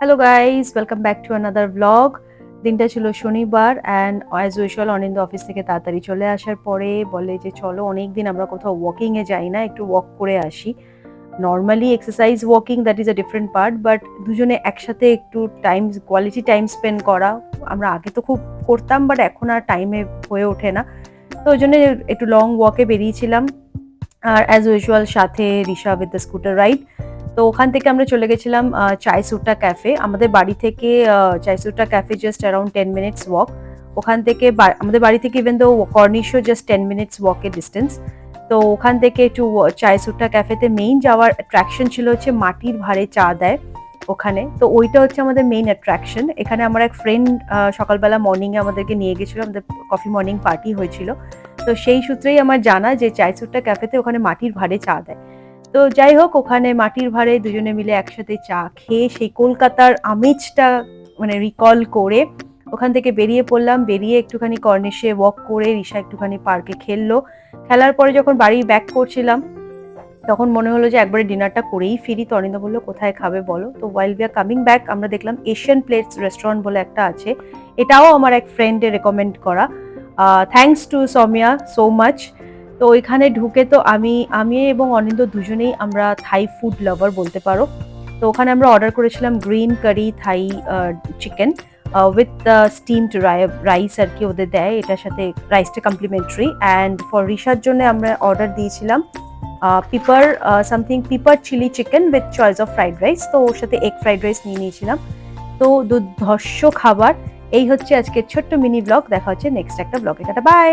Hello guys, welcome back to another blog. দিনটা ছিল শনিবার and as usual Anindo office থেকে তাড়াতাড়ি চলে আসার পরে বলে যে চলো অনেকদিন আমরা কোথাও ওয়াকিংয়ে যাই না, একটু ওয়াক করে আসি। Normally exercise walking that is a different part, but দুজনে একসাথে একটু টাইম কোয়ালিটি টাইম স্পেন্ড করা আমরা আগে তো খুব করতাম, বাট এখন আর টাইমে হয়ে ওঠে না। তো ওই জন্য একটু লং ওয়াকে বেরিয়েছিলাম। আর অ্যাজ ইউজুয়াল সাথে Risha with the scooter ride. তো ওখান থেকে আমরা চলে গেছিলাম চায় সুট্টা ক্যাফে। আমাদের বাড়ি থেকে Chai Sutta cafe just around 10 minutes walk. ওখান থেকে আমাদের বাড়ি থেকে ইভেন দো কর্নিশও জাস্ট 10 মিনিটস ওয়াকের ডিস্টেন্স। তো ওখান থেকে একটু চায় সুট্টা ক্যাফেতে মেইন যাওয়ার অ্যাট্রাকশন ছিল হচ্ছে মাটির ভাঁড়ে চা দেয় ওখানে। তো ওইটা হচ্ছে আমাদের মেইন অ্যাট্রাকশন। এখানে আমার এক ফ্রেন্ড সকালবেলা মর্নিংয়ে আমাদেরকে নিয়ে গেছিলো, আমাদের কফি মর্নিং পার্টি হয়েছিল। তো সেই সূত্রেই আমার জানা যে চায় সুট্টা ক্যাফেতে ওখানে মাটির ভাঁড়ে চা দেয়। তো যাই হোক, ওখানে মাটির ভাঁড়ে দুজনে মিলে একসাথে চা খেয়ে সেই কলকাতার আমেজটা মানে রিকল করে ওখান থেকে বেরিয়ে পড়লাম। বেরিয়ে একটুখানি কর্নিশে ওয়াক করে রিশা একটুখানি পার্কে খেললো। খেলার পরে যখন বাড়ি ব্যাক করছিলাম তখন মনে হলো যে একবারে ডিনারটা করেই ফিরি। তো অনিন্দা বললো কোথায় খাবে বলো। তো ওয়াইল উই আর কামিং ব্যাক আমরা দেখলাম এশিয়ান প্লেটস রেস্টুরেন্ট বলে একটা আছে। এটাও আমার এক ফ্রেন্ডে রেকমেন্ড করা। Thanks to Soumya so much. তো ওইখানে ঢুকে তো আমি এবং অনিন্দ দুজনেই আমরা থাই ফুড লাভার বলতে পারো। তো ওখানে আমরা অর্ডার করেছিলাম green curry Thai chicken with steamed rice আর কি ওদের দেয়, এটার সাথে রাইসটা কমপ্লিমেন্টারি। অ্যান্ড ফর রিশার জন্য আমরা অর্ডার দিয়েছিলাম pepper something pepper chilli chicken with choice of fried rice. তো ওর সাথে এগ ফ্রাইড রাইস নিয়ে নিয়েছিলাম। তো দুর্ধর্ষ খাবার। এই হচ্ছে আজকের ছোট্ট মিনি ব্লগ। দেখা হচ্ছে নেক্সট একটা ব্লগে। Tata bye.